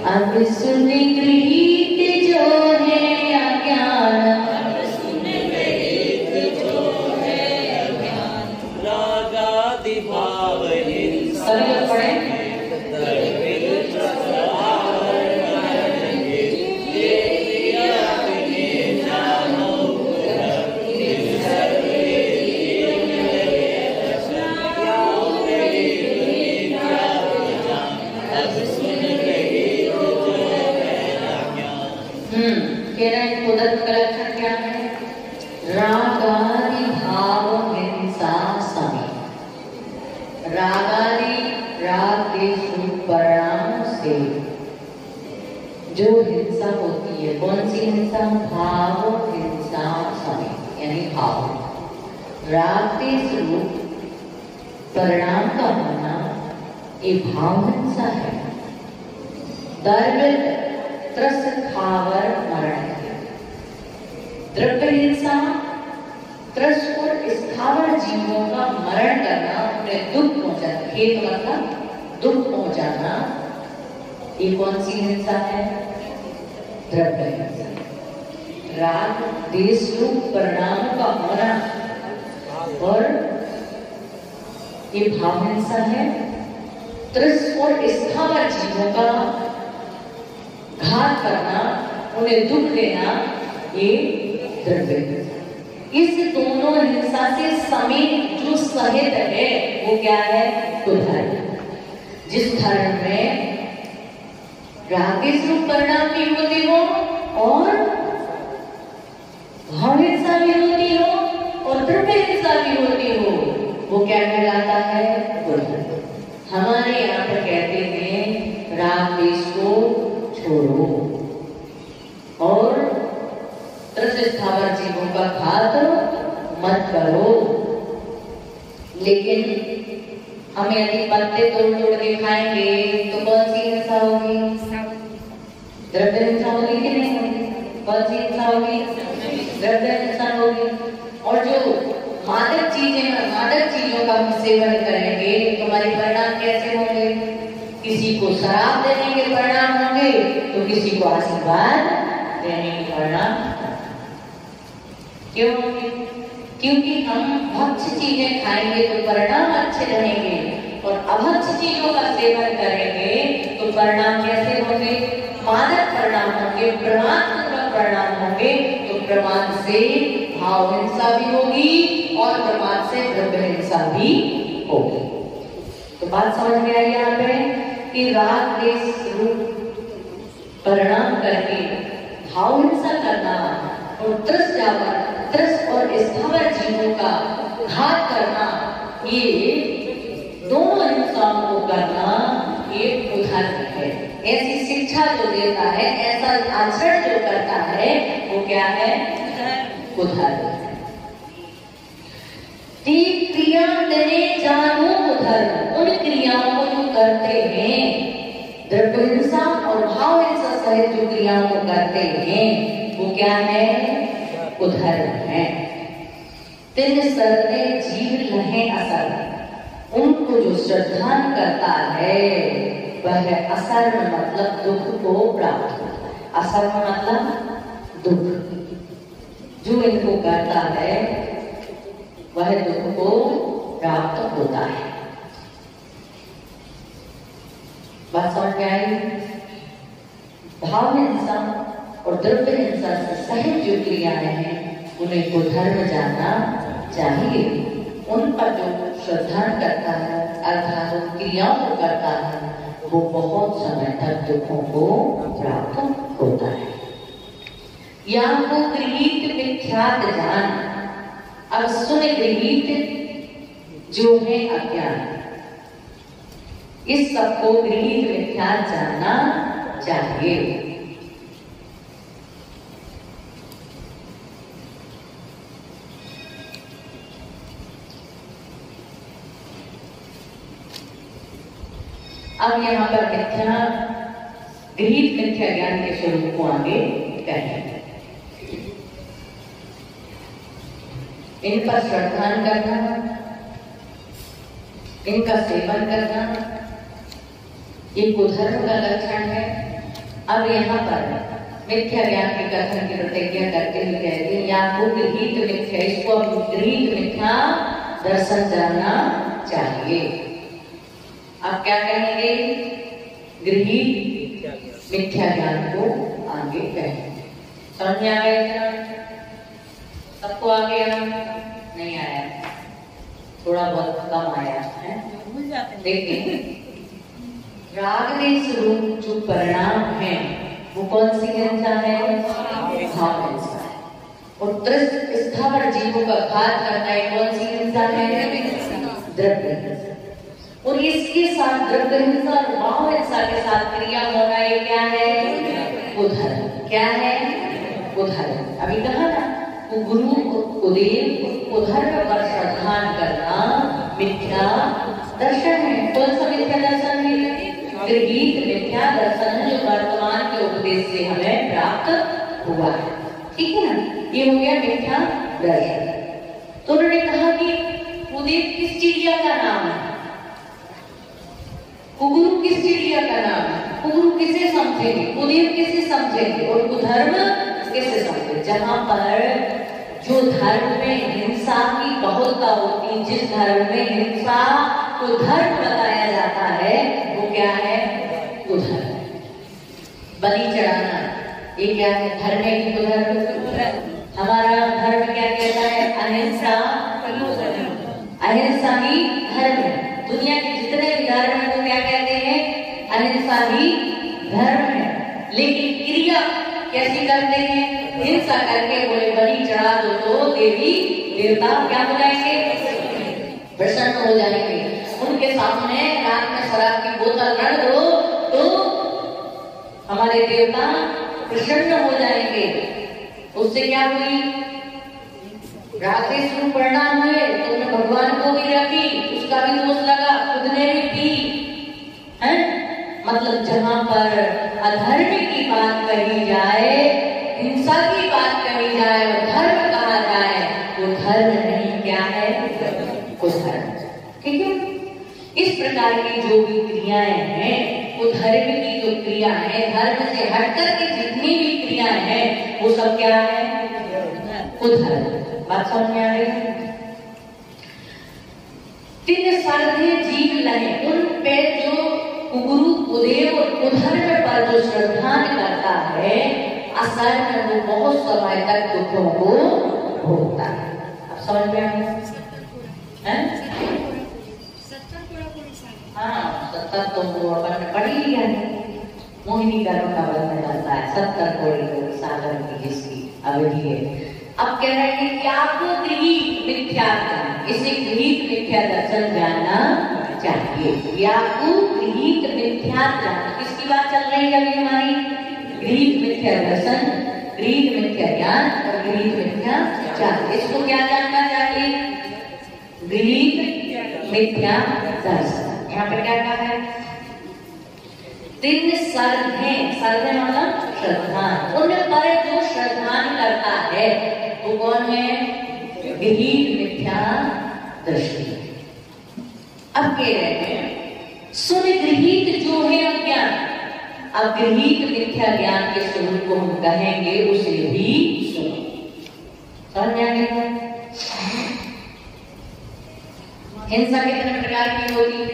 अब सुन गृहीत जो है अज्ञान, रागादि भाव हिंसा सभी लोग पढ़े। कुदरत का लक्षण क्या है? रागादि भाव हिंसा समी। रागादि राग के परिणाम से जो हिंसा होती है, कौन सी हिंसा? भाव हिंसा समी, यानी भाव। राग के स्वरूप परिणाम का होना ये भाव हिंसा है। दर्द त्रस खावर मरण, द्रव्य हिंसा त्रस और स्थावर जीवों का मरण करना, उन्हें दुख पहुंचाना, खेत मतलब दुख पहुंचाना, ये कौन सी हिंसा है? द्रव्य हिंसा। राग देश रूप परिणामों का होना और ये भाव हिंसा है। त्रस और स्थावर जीवों का घात करना, उन्हें दुख देना, ये द्रव्य हिंसा। इस दोनों हिंसा से समेत जो सहित है वो क्या है? कुधर्म। जिस धर्म में राग रूप परिणाम भी होते हो और भाव हिंसा भी होती हो और द्रव्य हिंसा भी होती हो, वो क्या कहलाता है? कुधर्म। हमारे यहाँ पर कहते हैं राग देश को छोड़ो और स्थावर जीवों का घात मत करो। लेकिन हम यदि पत्ते तोड़ तोड़ के खाएंगे तो कौन सी हिंसा होगी? द्रव्य हिंसा होगी कि नहीं होगी? कौन सी हिंसा होगी? द्रव्य हिंसा होगी। और जो मादक चीजों का हम सेवन करेंगे तो हमारे परिणाम कैसे होंगे? किसी को शराब देने के परिणाम होंगे तो किसी को आशीर्वाद देने के परिणाम। क्यों? क्योंकि हम भक्ष्य चीजें खाएंगे तो परिणाम अच्छे रहेंगे और अभक्ष्य चीजों का सेवन करेंगे तो परिणाम कैसे होंगे? मादक परिणाम होंगे, प्रमादपूर्वक परिणाम होंगे। तो प्रमाद से भाव हिंसा भी होगी और प्रमाद से द्रव्य हिंसा भी होगी। तो बात समझ में आई यहाँ पे कि राग देश रूप परिणाम करके भाव हिंसा करना और त्रस और स्थावर जीवों का घात करना, ये दोनों हिंसाओं को करना, ये कुधर्म है। ऐसी शिक्षा जो देता है, ऐसा आचरण जो करता है, वो क्या है? कुधर्म है। क्रिया करे जानो कुधर्म, उन क्रियाओं को जो करते हैं, द्रव्य हिंसा और भाव हिंसा सहित जो क्रियाओं को करते हैं, वो क्या है? कुधर्म है। तिन सरने जीव लहे असर, उनको जो श्रद्धा करता है वह असर मतलब दुख को प्राप्त होता है। असर मतलब दुख, जो इनको करता है वह दुख को प्राप्त होता है। बात समझ में आई? भाव हिंसा और द्रव्य हिंसा से सहित जो क्रियाएं हैं उन्हें कुधर्म जानना चाहिए। उन पर जो श्रद्धा करता है अर्थात उन क्रियाओं को करता है, वो बहुत समय तक दुखों को प्राप्त होता है। या को गृहीत मिथ्यात जान। अब सुन गृहीत जो है अज्ञान, इस सबको गृहीत मिथ्यात जानना चाहिए। अब यहाँ पर गृहीत मिथ्या ज्ञान के स्वरूप को आगे कहेंगे। इन पर श्रद्धा करना, इनका सेवन करना, ये कुधर्म का लक्षण है। अब यहाँ पर मिथ्या ज्ञान के कथन की प्रतिज्ञा करते हुए कहते हैं या को गृहीत मिथ्या, इसको गृहीत मिथ्या दर्शन करना चाहिए। आप क्या कहेंगे? गृहीत मिथ्या ज्ञान को आगे कहेंगे। समझ में आ गया? सबको आ गया? नहीं आया? थोड़ा बहुत कम आया है। देखिए राग देश रूप जो परिणाम है वो कौन सी हिंसा है? भाव हिंसा है। और त्रस्त स्थावर जीवों का घात करना है कौन सी हिंसा है? द्रव्य हिंसा। और इसके साथ द्रव्य हिंसा और भाव हिंसा के साथ क्रिया होना ये क्या है? उधर क्या है? उधर। अभी कहा ना वो गुरु उदेव उधर पर श्रद्धान करना मिथ्या दर्शन है। कौन सा मिथ्या दर्शन है? गृहीत मिथ्या दर्शन जो वर्तमान के उपदेश से हमें प्राप्त हुआ है। ठीक है ना? ये हो गया मिथ्या दर्शन। तो उन्होंने कहा कि उदेव किस चिड़िया का नाम है? कुगुरु किस चिड़िया का नाम है? कुगुरु किसे समझेंगे? उदेव किसे समझेंगे? और कुधर्म किसे समझेंगे? जहां पर जो धर्म में हिंसा की बहुलता होती, जिस धर्म में हिंसा को धर्म बताया जाता है वो क्या है? कुधर्म। बलि चढ़ाना ये क्या है? धर्म है कि कुधर्म? हमारा धर्म क्या कहता है? अहिंसा। अहिंसा ही धर्म है। दुनिया के जितने भी धर्म है वो क्या कहते हैं? अहिंसा ही धर्म है। लेकिन क्रिया कैसी करते हैं? हिंसा करके बोले बलि चढ़ा दो तो देवी देवता क्या हो जाएंगे? प्रसन्न हो जाएंगे। उनके सामने रात में शराब की बोतल रख दो तो हमारे देवता प्रसन्न हो जाएंगे। उससे क्या हुई? रात्रि शुरू परिणाम हुए तो उन्हें भगवान को भी रखी, उसका भी दोष लगा, खुद ने भी पी है। मतलब जहां पर अधर्म की बात कही जाए, हिंसा की बात कही जाए और धर्म कहा जाए वो धर्म नहीं क्या है? कुधर्म। ठीक है? इस प्रकार की जो भी क्रियाएं हैं वो धर्म की जो क्रिया है, धर्म से हटकर के जितनी भी क्रियाएं हैं वो सब क्या है? कुधर्म। बात समझ में आ गई? तीन साधे जीव लहे उन पे जो कुगुरु उदेव और कुधर्म पर जो श्रद्धान करता है असल में वो बहुत समय तक दुखों को भोगता है। अब समझ में आ गया? हाँ 70 तो वो अपन ने पढ़ी लिया है। मोहिनी कर्म का वर्णन करता है 70 कोटि सागर की जिसकी अवधि है। अब कह रहे हैं कि आपको गृहीत मिथ्या ज्ञान, इसे गृहीत मिथ्या दर्शन जानना चाहिए। आपको गृहीत मिथ्या ज्ञान, किसकी बात चल रही है अभी हमारी? गृहीत मिथ्या दर्शन, गृहीत मिथ्या ज्ञान और गृहीत मिथ्या ज्ञान। इसको क्या जानना चाहिए? गृहीत मिथ्या दर्शन। यहाँ पे क्या कहा है? तीन श्रद्धे, श्रद्धे मतलब श्रद्धान, उन पर जो श्रद्धान करता है वो कौन है? गृहीत मिथ्या दृष्टि। अब कह रहे हैं सुन गृहीत जो है अज्ञान। अब गृहीत मिथ्या ज्ञान के स्वरूप को हम कहेंगे उसे भी सुनो। समझ में आ गया? हिंसा कितने प्रकार की होती है?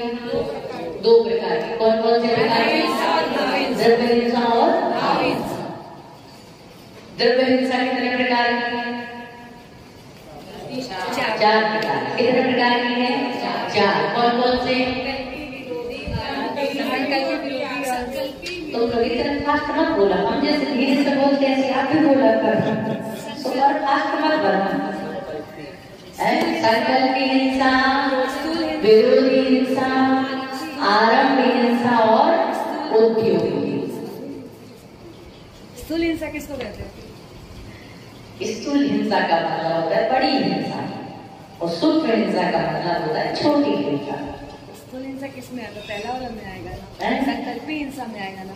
दो प्रकार की। कौन कौन से प्रकार की? द्रव्य हिंसा और भाव हिंसा। द्रव्य हिंसा कितने प्रकार की है? चार प्रकार। कितने प्रकार की है? चार। कौन कौन से? तो लोग इतना फास्ट मत बोला, हम जैसे धीरे से बोलते हैं ऐसे आप भी बोला कर, तो और फास्ट मत बोलना। संकल्प हिंसा, विरोधी हिंसा, आरंभ हिंसा और उद्योग हिंसा। स्थूल हिंसा किसको कहते हैं? स्थूल हिंसा का मतलब होता है बड़ी हिंसा और सूक्ष्म हिंसा का मतलब होता है छोटी हिंसा। स्थूल हिंसा किसमें आएगा? पहला वाला में आएगा ना, संकल्पी हिंसा में आएगा ना।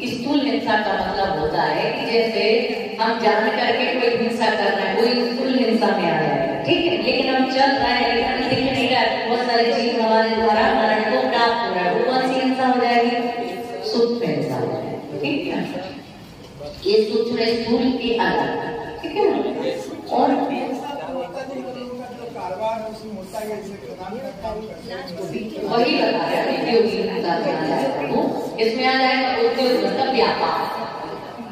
स्थूल हिंसा का मतलब होता है कि जैसे हम जान करके कोई हिंसा कर रहे हैं, कोई स्थूल हिंसा में आ जाएगा। ठीक है? लेकिन हम चल रहे हैं, लेकिन दिख नहीं रहा, बहुत सारे जीव हमारे द्वारा मरण को प्राप्त हो रहा है, वो कौन सी हिंसा हो जाएगी? सूक्ष्म हिंसा है, ठीक है। ये सूक्ष्म स्थूल की अलग, ठीक है। और वही बता रहे हैं इसमें आ जाएगा उद्योग मतलब व्यापार।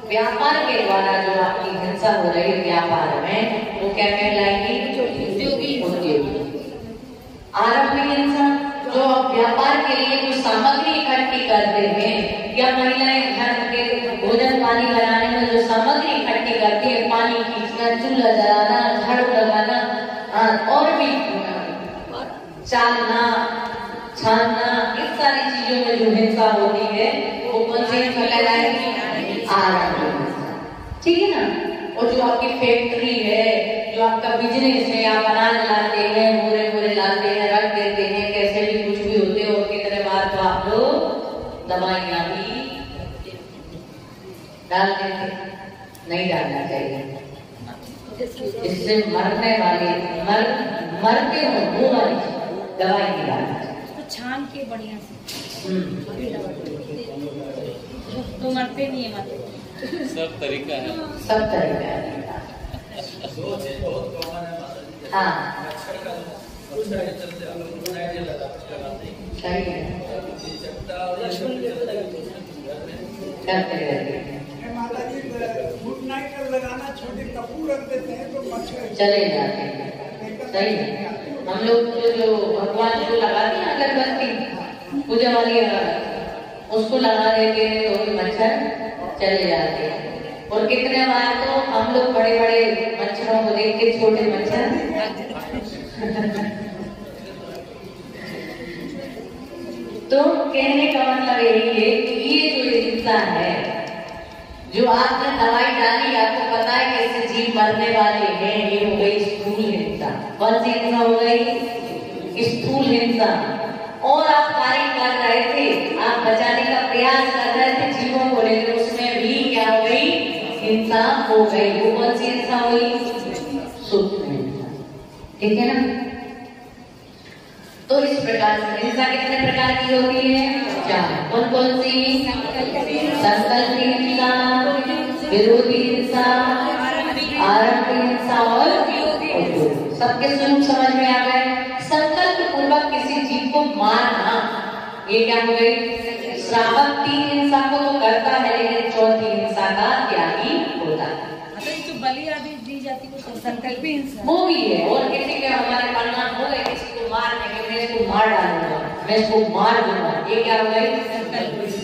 व्यापार के द्वारा जो आपकी हिंसा हो रही है व्यापार में, वो क्या कहलाएगी? उद्योगी। आरंभिक हिंसा जो व्यापार के लिए जो सामग्री इकट्ठी करते हैं, या महिलाएं घर के भोजन पानी बनाने में जो सामग्री इकट्ठी करती है, पानी खींचना, चूल्हा जलाना, झाड़ू लगाना, और भी चालना, छानना, इस सारी चीजों में जो हिंसा होती है वो कौन सी हिंसा कहलाएगी? आरंभिक हिंसा, ठीक है ना। और जो आपकी फैक्ट्री है, जो आपका बिजनेस है, आप अनाज लाते हैं, बोरे लाते हैं, रख देते हैं, कैसे भी कुछ भी होते हैं, और कितने बार तो आप लोग दवाइयां भी डाल देते, नहीं डालना चाहिए। इससे मरते हो वो वाली दवाई नहीं डालना चाहिए। तो छान के बढ़िया से तो मरते नहीं है, मरते सब तरीका है, सब तरीका है। हाँ सही है, करते रहते हैं। लगाना छोटे कपूर रख देते हैं तो मच्छर चले जाते हैं, सही है। हम लोग जो भगवान को लगाते हैं अगरबत्ती, पूजा वाली उसको लगा देते हैं तो मच्छर चले जाते हैं। और कितने बार तो हम लोग बड़े बड़े मच्छरों को देख के छोटे मच्छर तो कहने का मतलब यही है कि ये जो हिंसा है, जो आपने दवाई डाली, आपको पता है कि इससे जीव मरने वाले हैं, ये हो गई स्थूल हिंसा। कौन सी हिंसा हो गई? स्थूल हिंसा। और आप कार्य कर रहे थे, आप बचाने का प्रयास कर रहे थे जीवों को, लेकिन उसमें भी क्या हो गई? हिंसा हो गई। वो कौन सी हिंसा हुई? सूक्ष्म हिंसा, ठीक है ना। तो इस प्रकार से हिंसा कितने प्रकार की होती है? चार। कौन कौन सी? संकल्प हिंसा, विरोधी हिंसा, आरंभिक हिंसा और उद्योग। सबके स्वरूप समझ में आ गए। संकल्प पूर्वक किसी जीव को मारना, ये क्या हो गई? श्रावक तीन हिंसा को तो करता है, लेकिन चौथी हिंसा का त्यागी होता है। तो बलि आदि दी जाती है तो संकल्पी हिंसा वो भी है। और किसी के हमारे परिणाम हो गए, किसी को मारने के, मैं इसको मार डालूंगा, मैं इसको मार दूंगा, ये क्या हो गई?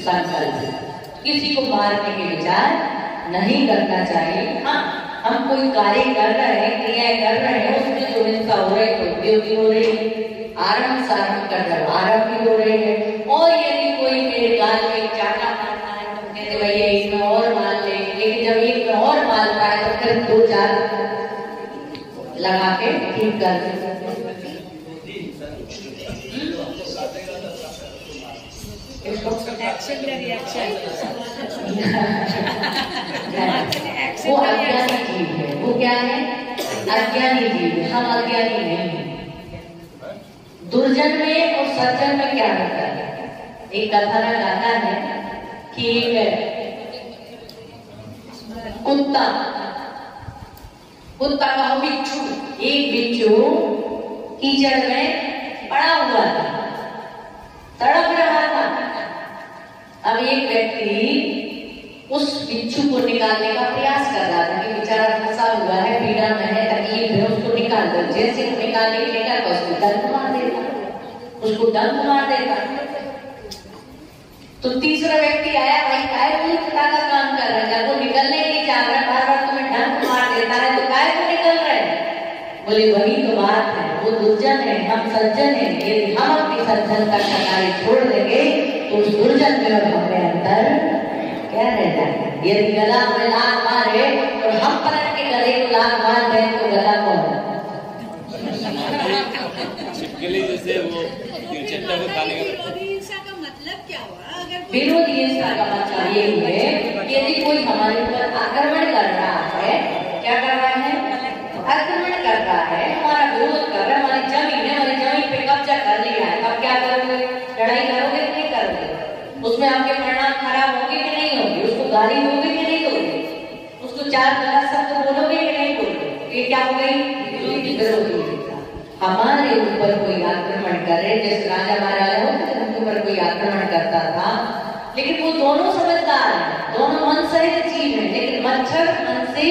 संकल्प। किसी को मारने के विचार नहीं करना चाहिए। हाँ, हम कोई कार्य कर रहे हैं, क्रियाएं कर रहे हैं, उसमें जो हिंसा हो रही है उद्योगी हो रही है, आरंभ सारंभ कर रहे आरंभ भी हो रही है। और यदि कोई मेरे गाल में चाटा मारना है तो कहते भैया इसमें और मार ले, लेकिन जब एक में और मारता है तो फिर दो चार लगा के ठीक कर देते। एक्शन या रिएक्शन वो अज्ञानी जीव है। वो क्या है? अज्ञानी जीव। हम अज्ञानी नहीं है। दुर्जन में और सज्जन में क्या होता है? एक कथा में गाता है कि कुत्ता का बिच्छू, एक बिच्छू कीचड़ में पड़ा हुआ था, तड़प रहा था। अब एक व्यक्ति उस बिच्छू को निकालने का प्रयास कर रहा था कि बेचारा फंसा हुआ है, पीड़ा में है, तकलीफ है, उसको निकाल दो। जैसे वो निकालने के लिए उसको डंक मार देता, उसको डंक मार देता। तो तीसरा व्यक्ति आया, भाई काय मूर्खता का काम कर रहे हैं, जब वो निकलने नहीं चाह रहा, बार बार तुम्हें डंक मार देता है, तो काय को निकल रहे? बोले वही तो बात है, वो दुर्जन है, हम सज्जन है। यदि हम अपनी सज्जन का कार्य छोड़ देंगे तो उस दुर्जन में और हमें अंतर क्या रह जाएगा? यदि गला में लात मारे और हम पलट के गले को लात मार दें तो गला कौन? छिपकली जैसे वो चट्टा को खाने का। विरोधी हिंसा का मतलब क्या हुआ? अगर विरोधी हिंसा का मतलब ये है कि यदि कोई हमारे ऊपर आक्रमण कर रहा है, क्या कर रहा है? आक्रमण कर रहा है, हमारा विरोध कर रहा है, हमारी जमीन पे कब्जा कर लिया है, अब क्या करोगे? लड़ाई करोगे कि नहीं करोगे? उसमें आपके परिणाम खराब होंगे कि नहीं होंगे, उसको गाली दोगे कि नहीं दोगे, उसको चार गलत शब्द बोलोगे कि नहीं बोलोगे, ये क्या हो गई विरोधी। हमारे ऊपर कोई आक्रमण करे, जैसे राजा महाराजा होते थे उनके ऊपर कोई आक्रमण करता था, लेकिन वो दोनों समझदार हैं, दोनों मन सहित जीव है, लेकिन मच्छर मन से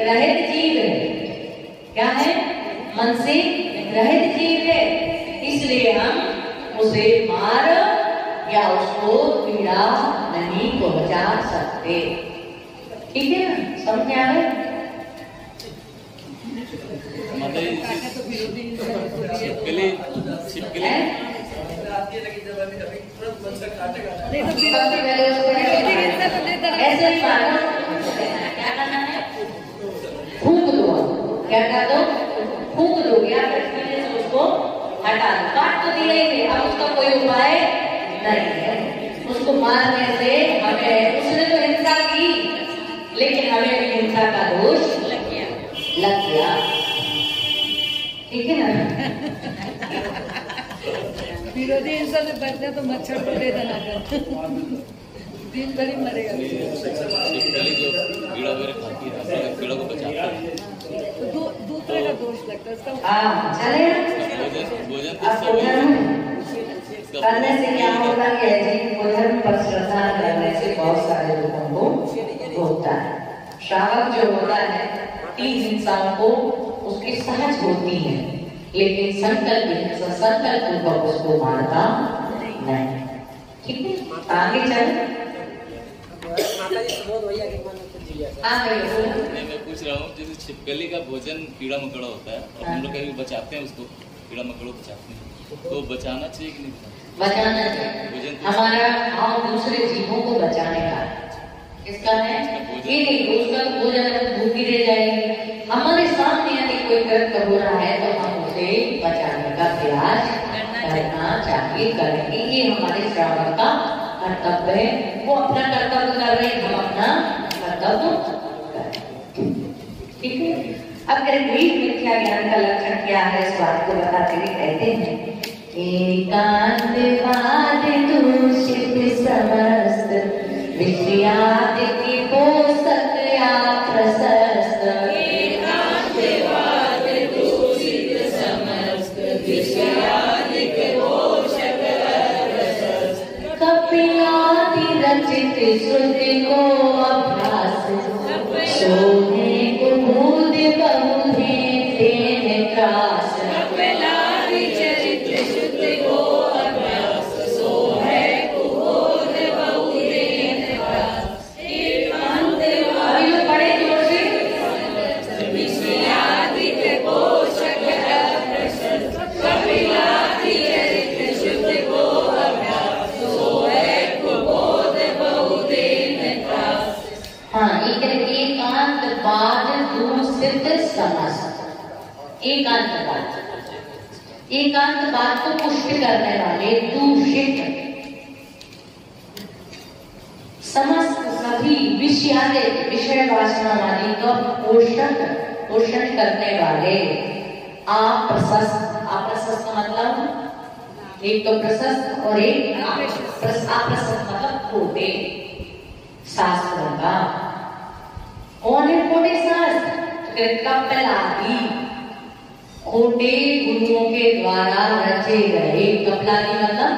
रहित जीव है। क्या है? मन से रहित जीव है, इसलिए हम उसे मार या उसको पीड़ा नहीं पहुंचा सकते। ठीक है ना, समझ में आ गए? ऐसे ही मानो, क्या करना है? फूंक दो। क्या कर दो? फूंक दो, या फिर उसको हटा दो। काट तो दिया ही थे, अब उसका कोई उपाय नहीं है। उसको मारने से हमें, उसने तो हिंसा की, लेकिन हमें भी हिंसा का दोष लग गया। ठीक है ना? विरोधी हिंसा से बचना तो मच्छर को दे देना कर, दिन भर ही मरेगा। कीड़ा वगैरह खाती है, कीड़ा को बचाता है, तो दूसरे का दोष लगता है उसका। करने से क्या होगा कि भोजन पर श्रद्धा करने से बहुत सारे लोगों को होता है। श्रावक जो होता है, तीन हिंसाओं को उसकी सहज होती है, लेकिन संकल्प पूर्वक उसको मारता नहीं। ठीक है, आगे चले। मैं पूछ रहा हूँ, जैसे छिपकली का भोजन कीड़ा मकोड़ा होता है और हम लोग कभी बचाते हैं उसको, कीड़ा मकोड़ा बचाते हैं, तो बचाना चाहिए कि नहीं? बचाना चाहिए। हमारा भाव दूसरे जीवों को बचाने का है। किसका है? ये नहीं, उसका भोजन भूखी रह जाएगी। हमारे सामने यदि कोई कृत्य हो रहा है तो हम उसे बचाने का प्रयास करना चाहिए, करेंगे। ये हमारे श्रावक का कर्तव्य है। वो अपना कर्तव्य कर रहे हैं, हम अपना कर्तव्य करें। ठीक है। अब ग्रीक मिथ्या ज्ञान का लक्षण क्या है, इस बात को बताते हुए कहते हैं, एकांतवाद दूषित समस्त विषयादिति पोषक या प्रशस्त। एकांतवाद दूषित समस्त विषयादिति पोषक प्रशस्त। कपिलादि रचित श्रुति को अभ्यास, सोने को भूत बहुधे तेन त्रास। कपिलादि चरित श्रुति को अभ्यास, सोहे को भूत बहुधे त्रास। एकांतवाद, अभी लोग पढ़े जोर से, विषयादिति पोषक प्रशस्त। कपिलादि चरित श्रुति को अभ्यास, सोहे को भूत बहुधे त्रास। हाँ, एकांतवाद दूषित समस्त। एकांतवाद, एकांतवाद को पुष्ट करने वाले, दूषित समस्त सभी विषय वासनावादी का पोषण करने वाले। अप्रशस्त, अप्रशस्त मतलब एक तो प्रशस्त और एक अप्रशस्त मतलब खोटे शास्त्रों का। कौन है खोटे शास्त्र? कपिलादि, खोटे गुरुओं के द्वारा रचे गए। कपिलादि मतलब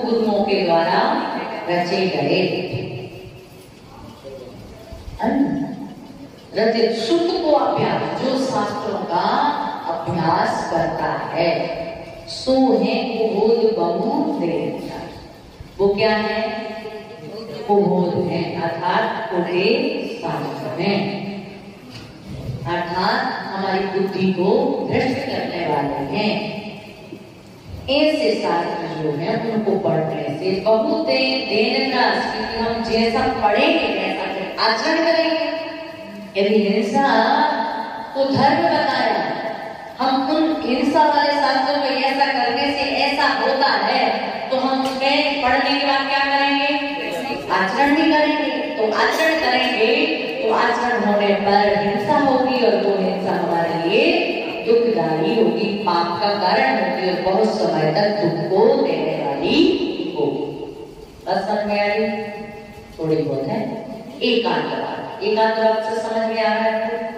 गुरुओं के द्वारा रचे गए। रचित शुद्ध को अभ्यास, जो शास्त्रों का अभ्यास करता है, सो है कुबोध बहु देवता। वो क्या है? कुबोध है, अर्थात खोटे शास्त्र में, अर्थात हमारी बुद्धि को भ्रष्ट करने वाले हैं। ऐसे शास्त्र जो है उनको पढ़ने से बहुत देन त्रास, क्योंकि हम जैसा पढ़ेंगे वैसा फिर आचरण करेंगे। यदि हिंसा को धर्म बताया, हम उन हिंसा वाले शास्त्रों को ऐसा करने से ऐसा होता है, तो हम उसमें पढ़ने के बाद क्या करेंगे? आचरण भी करेंगे। तो आचरण करेंगे तो आचरण होने पर हिंसा होगी, और वो हिंसा हमारे लिए दुखदायी होगी, पाप का कारण होगी, और बहुत समय तक दुख को देने वाली होगी। बस समझ में आ रही? थोड़ी बहुत है। एकांतवाद, एकांतवाद से समझ में आ रहा है?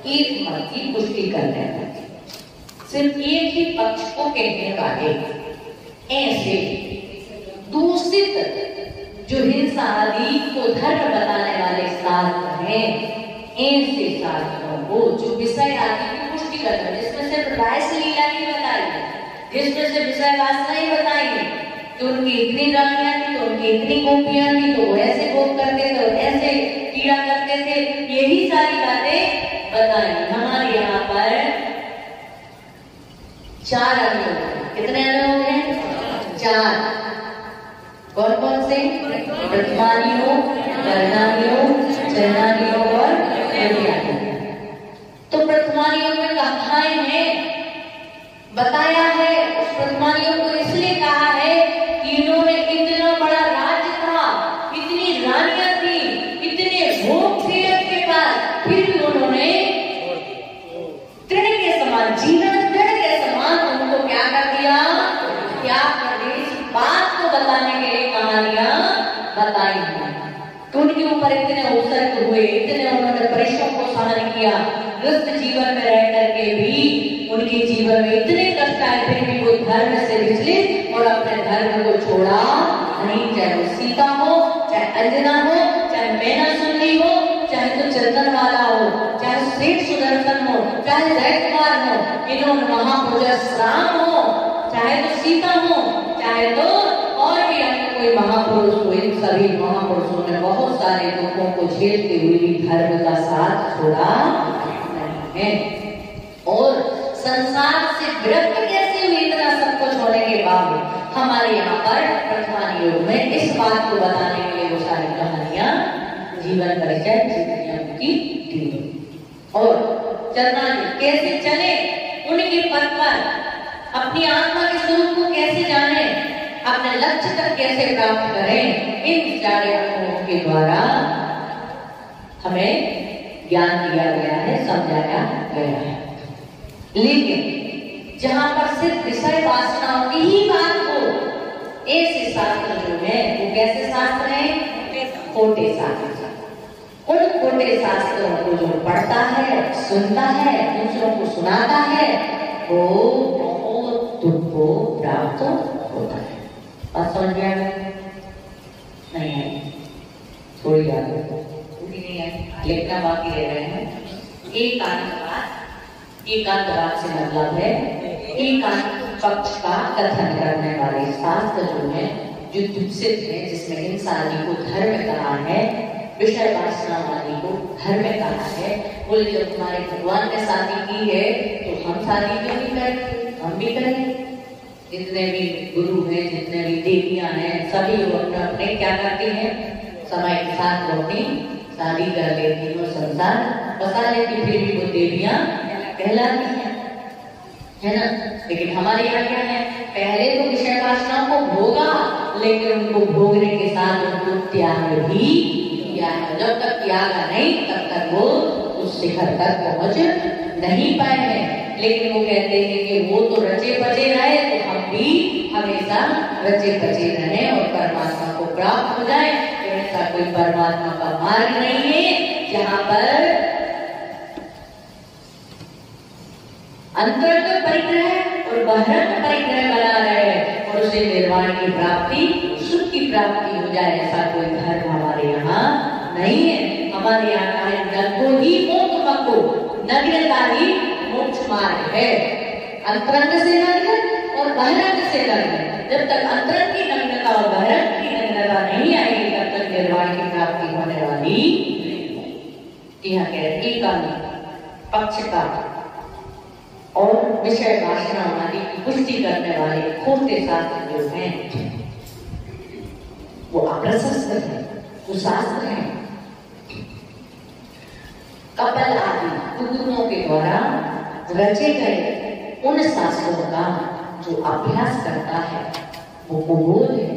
एक मत की पुष्टि करने वाले, सिर्फ एक ही पक्ष को कहने वाले, ऐसे दूषित जो हिंसा आदि को धर्म बताने वाले शास्त्र हैं, ऐसे शास्त्रों को जो विषय आदि की पुष्टि करते हैं, जिसमें सिर्फ रास लीला नहीं बताई, जिसमें से विषय वासना ही बताई, तो उनकी इतनी रानियां थी, तो उनकी इतनी गोपियां थी, तो वो ऐसे भोग करते थे, ऐसे कीड़ा करते थे, यही सारी बातें बताई। हमारे यहाँ पर 4 अनुयोग हैं। कितने अनुयोग हैं? 4। कौन कौन से? प्रथमानुयोग, करणानुयोग, चरणानुयोग और द्वितीयानुयोग। तो प्रथमानुयोग में कथाएं हैं, बताया है। उस प्रथमानुयोग को इसलिए कहा है कि इन्होंने इतना बड़ा राज्य था, इतनी रानियां थी, इतने भोग थे उनके पास, फिर भी उन्होंने तृण के समान जीवन, तृण के समान उनको क्या कर दिया? त्याग कर दिया। इस बात को बताने के लिए कहानियां बताई हैं। तो उनके ऊपर इतने उत्सर्ग हुए, इतने उन्होंने परिश्रम को सहन किया, ग्रस्त जीवन में रह करके भी उनके जीवन में इतने कष्ट आए, फिर भी वो धर्म से विचलित और अपने धर्म को छोड़ा नहीं। चाहे वो सीता हो, चाहे अंजना हो, चाहे मैना सुंदरी हो, चाहे तो चंदन वाला हो, चाहे श्रेष्ठ सुदर्शन हो, चाहे जय कुमार हो, इन्होंने महापुरुष राम हो, चाहे तो सीता हो, चाहे तो और भी अन्य कोई महापुरुष हो, इन सभी महापुरुषों ने बहुत सारे दुखों को झेलते हुए भी धर्म का साथ छोड़ा नहीं है। और संसार से विरक्त कैसे हुए इतना सब कुछ होने के बाद? हमारे यहाँ पर प्रथमानुयोग में इस बात को बताने के लिए वो सारी कहानियां, जीवन परिचय जीवनियों की दी। और चरणानुयोग कैसे चले उनके पथ पर, अपनी आत्मा के स्वरूप को कैसे जाने, अपने लक्ष्य तक कैसे प्राप्त करें, इन 4 अनुभवों के द्वारा हमें ज्ञान दिया गया है, समझाया गया है। लेकिन जहां पर सिर्फ विषय वासनाओं की ही बात हो, ऐसे शास्त्र जो है वो कैसे शास्त्र हैं? खोटे शास्त्र। उन खोटे शास्त्रों को जो पढ़ता है, सुनता है, दूसरों को सुनाता है, वो बहुत दुख को प्राप्त होता है। बात समझ में आ गई? नहीं आई? थोड़ी याद है, पूरी नहीं आई, लिखना बाकी रह रहे हैं। एकांतवाद से मतलब है एकांत पक्ष का कथन करने वाले शास्त्र जो है, जो दूषित है, जिसमें हिंसा आदि को धर्म कहा है, विषय वासना आदि को धर्म कहा है। बोले जब तुम्हारे भगवान ने शादी की है तो हम शादी क्यों नहीं करें? हम भी करें। जितने भी गुरु हैं, जितने भी देवियां हैं, सभी लोग अपने अपने क्या करते हैं? समय के साथ वो अपनी शादी कर लेती, वो संसार बसा लेती, फिर भी वो देवियां कहलाती हैं, है ना? लेकिन हमारे यहाँ क्या है? पहले तो विषय वासनाओं को भोगा, लेकिन उनको भोगने के साथ उनको त्याग भी किया है। जब तक त्यागा नहीं, तब तक वो उस शिखर तक पहुंच नहीं पाए हैं। लेकिन वो कहते हैं कि वो तो रचे बचे रहे, तो हम भी हमेशा रचे बचे रहे और परमात्मा को प्राप्त हो जाए। ऐसा कोई परमात्मा का मार्ग नहीं है जहाँ पर अंतरंग परिग्रह और बहिरंग परिग्रह बना रहे और उसे निर्वाण की प्राप्ति, सुख की प्राप्ति हो जाए। ऐसा कोई धर्म हमारे यहाँ नहीं है। हमारे यहाँ का है नग्नो ही मोक्ष मको, नग्नता ही मोक्ष मार्ग है। अंतरंग से नग्न और बहिरंग से नग्न। जब तक अंतरंग की नग्नता और बहिरंग की नग्नता नहीं आएगी, तब तक निर्वाण की प्राप्ति होने वाली। यहाँ कहते एकांत पक्ष का और विषय वासना आदि की पुष्टि करने वाले खोटे शास्त्र जो हैं वो अप्रशस्त है, वो शास्त्र है। कपल आदि कुकुरों के द्वारा रचे गए उन शास्त्रों का जो अभ्यास करता है वो कुबोध है,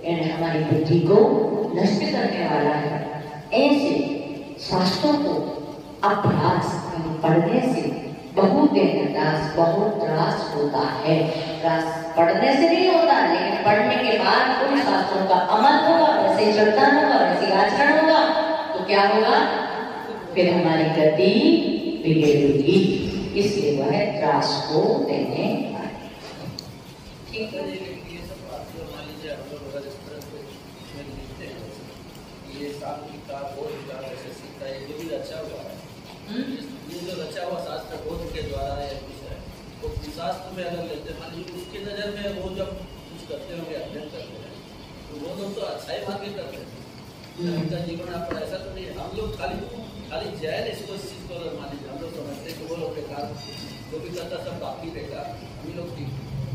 यानी हमारी बुद्धि को नष्ट करने वाला है। ऐसे शास्त्रों को अभ्यास पढ़ने से, बहुत त्रास, बहुत त्रास होता है। त्रास पढ़ने से नहीं होता, लेकिन पढ़ने के बाद उन शास्त्रों का अमल होगा, वैसे चलता होगा, वैसे आचरण होगा, तो क्या होगा, फिर हमारी गति बिगड़ेगी। इसलिए वह त्रास को देने वाला। ठीक है, ये सब बात जो मान लीजिए हम लोग अगर इस तरह से लिखते हैं, ये सात्विक का बोध का वैसे सीखता है, ये भी रचा हुआ है। ये जो रचा हुआ शास्त्र बोध के द्वारा है कुछ है, तो शास्त्र में अगर लेते मान लीजिए उसकी नज़र में वो जब कुछ करते होंगे, अध्ययन करते हैं, तो वो लोग तो अच्छा ही मान के करते हैं। उनका जीवन आप ऐसा तो नहीं है। हम लोग खाली जैन इसको इस चीज़ को मान लीजिए हम लोग समझते हैं कि वो लोग बेकार, जो भी करता सब बाकी बेकार, हम लोग ठीक।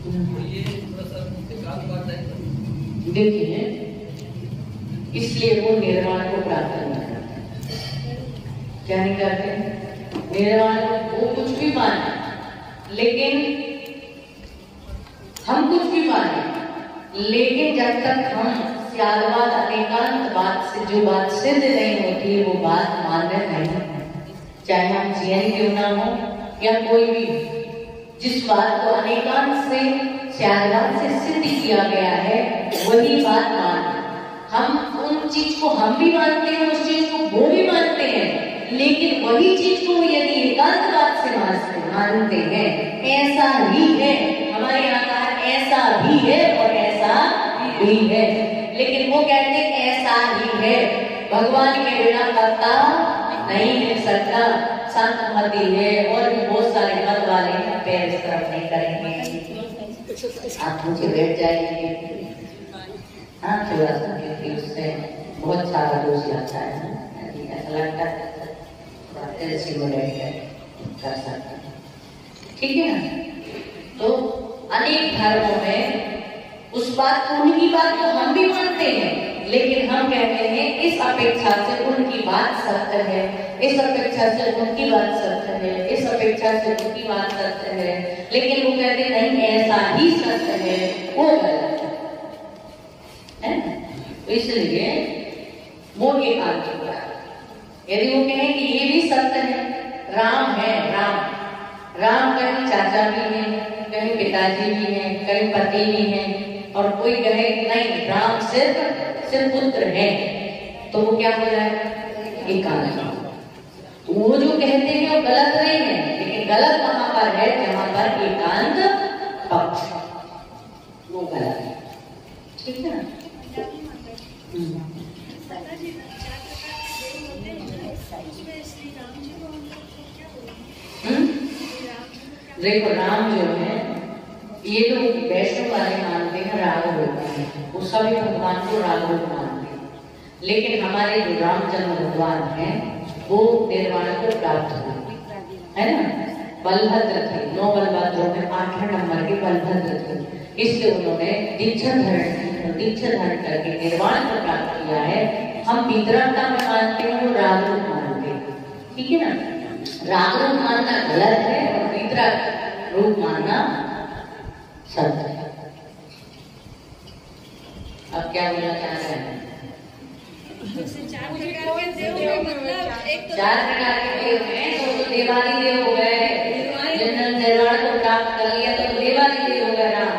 तो ये थोड़ा सा बेकार बात है। देखिए, इसलिए वो निर्वाण को प्राप्त करना चाहते हैं। क्या नहीं करते? निर्वाण वो कुछ भी माने, लेकिन हम कुछ भी माने, लेकिन जब तक हम स्यादवाद अनेकांत बात से जो बात सिद्ध नहीं होती, वो बात मान्य नहीं। चाहे हम जीएन क्यों ना हो या कोई भी, जिस बात को अनेकांत से स्यादवाद से सिद्ध किया गया है, वही बात मान। हम उन चीज को हम भी मानते हैं, उस चीज को वो भी मानते हैं, लेकिन वही चीज को यदि एकांत बात से मानते हैं, ऐसा ही है, हमारे यहाँ कहा ऐसा भी है और ऐसा भी है, लेकिन वो कहते हैं ऐसा ही है, भगवान के बिना पता नहीं मिल सकता। संत मती है और भी बहुत सारे मत वाले हैं, पैर इस तरफ नहीं करेंगे, आप मुझे बैठ जाएंगे। हाँ, थोड़ा सा क्योंकि उससे बहुत सारा दोष आता है, ऐसा लगता है कर सकता है। ठीक है ना? तो अनेक धर्मों में उस बात को, उनकी बात को हम भी मानते हैं, लेकिन हम कहते हैं इस अपेक्षा से उनकी बात सत्य है, इस अपेक्षा से उनकी बात सत्य है, इस अपेक्षा से उनकी बात सत्य है, लेकिन वो कहते नहीं ऐसा ही सत्य है, वो गलत है। तो इसलिए वो ये काम किया। यदि वो कहें कि ये भी सत्य है, राम है, राम कहीं चाचा भी है, कहीं पिताजी भी हैं, कहीं पति भी हैं, और कोई कहे नहीं राम सिर्फ पुत्र है, तो वो क्या हो जाएगा? एकांत। तो वो जो कहते हैं वो गलत नहीं है, लेकिन गलत वहां पर है जहां पर एकांत पक्ष, वो गलत है। ठीक है ना? देखो, राम जो है, ये लोग वैष्णव वाले मानते हैं राम होता है, वो सभी भगवान को राम रूप मानते हैं, लेकिन हमारे जो रामचंद्र भगवान हैं वो निर्वाण को प्राप्त हुए, है ना? बलभद्र थे, 9 बलभद्रों में 8वें नंबर के बलभद्र थे, इसलिए उन्होंने दीक्षा धारण करके निर्वाण को प्राप्त किया है। हम वितरकता में मानते हैं, वो राम रूप मानते हैं। ठीक है ना? राम रूप मानना गलत है और वितरक रूप मानना सत्य है। अब क्या बोलना चाह रहे हैं? 4 प्रकार के देव हैं, तो देवादी देव हो गए, जिन्होंने निर्वाण को प्राप्त कर लिया तो देवादी देव हो गए। राम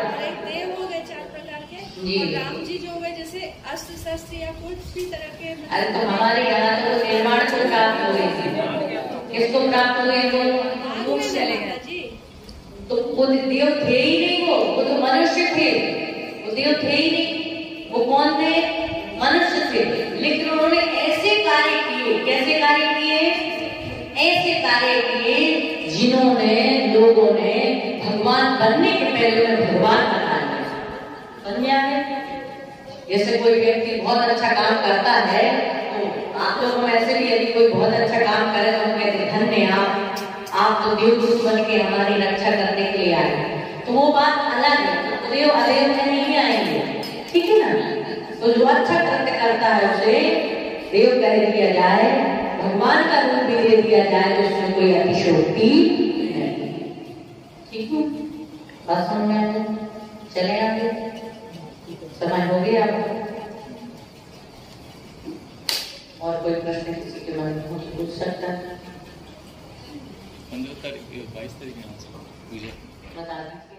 देव हो गए 4 प्रकार के जी। राम जी जो हुए जैसे अस्त्र शस्त्र या कुछ भी तरह के। अरे तो हमारे यहाँ तो निर्वाण को प्राप्त हो गए थे, किसको प्राप्त हुए? वो चलेगा जी। तो वो देव थे ही नहीं, वो तो मनुष्य थे, वो देव थे ही नहीं। वो कौन थे? मनुष्य थे, लेकिन उन्होंने ऐसे कार्य किए। कैसे कार्य किए? ऐसे कार्य किए जिन्होंने लोगों ने भगवान बनने के पहले में भगवान बना लिया। समझा है? जैसे कोई व्यक्ति बहुत अच्छा काम करता है, तो आप लोगों में ऐसे भी यदि कोई बहुत अच्छा काम करे तो हम कहते हैं धन्य आप तो देवदूत बन के हमारी रक्षा करने के लिए आए। तो वो बात अलग है, तो देव अदेव में नहीं आएंगे। ठीक है ना? तो जो अच्छा कृत्य करता है उसे देव कह दिया जाए, भगवान का रूप भी दे दिया जाए, तो उसमें कोई अतिशयोक्ति नहीं। ठीक है? बात समझ में आए? चले आगे, समय हो गया। और कोई प्रश्न किसी के मन में पूछ सकता है? 15 तारीख 22 तारीख यहाँ से पूजा बता दीजिए।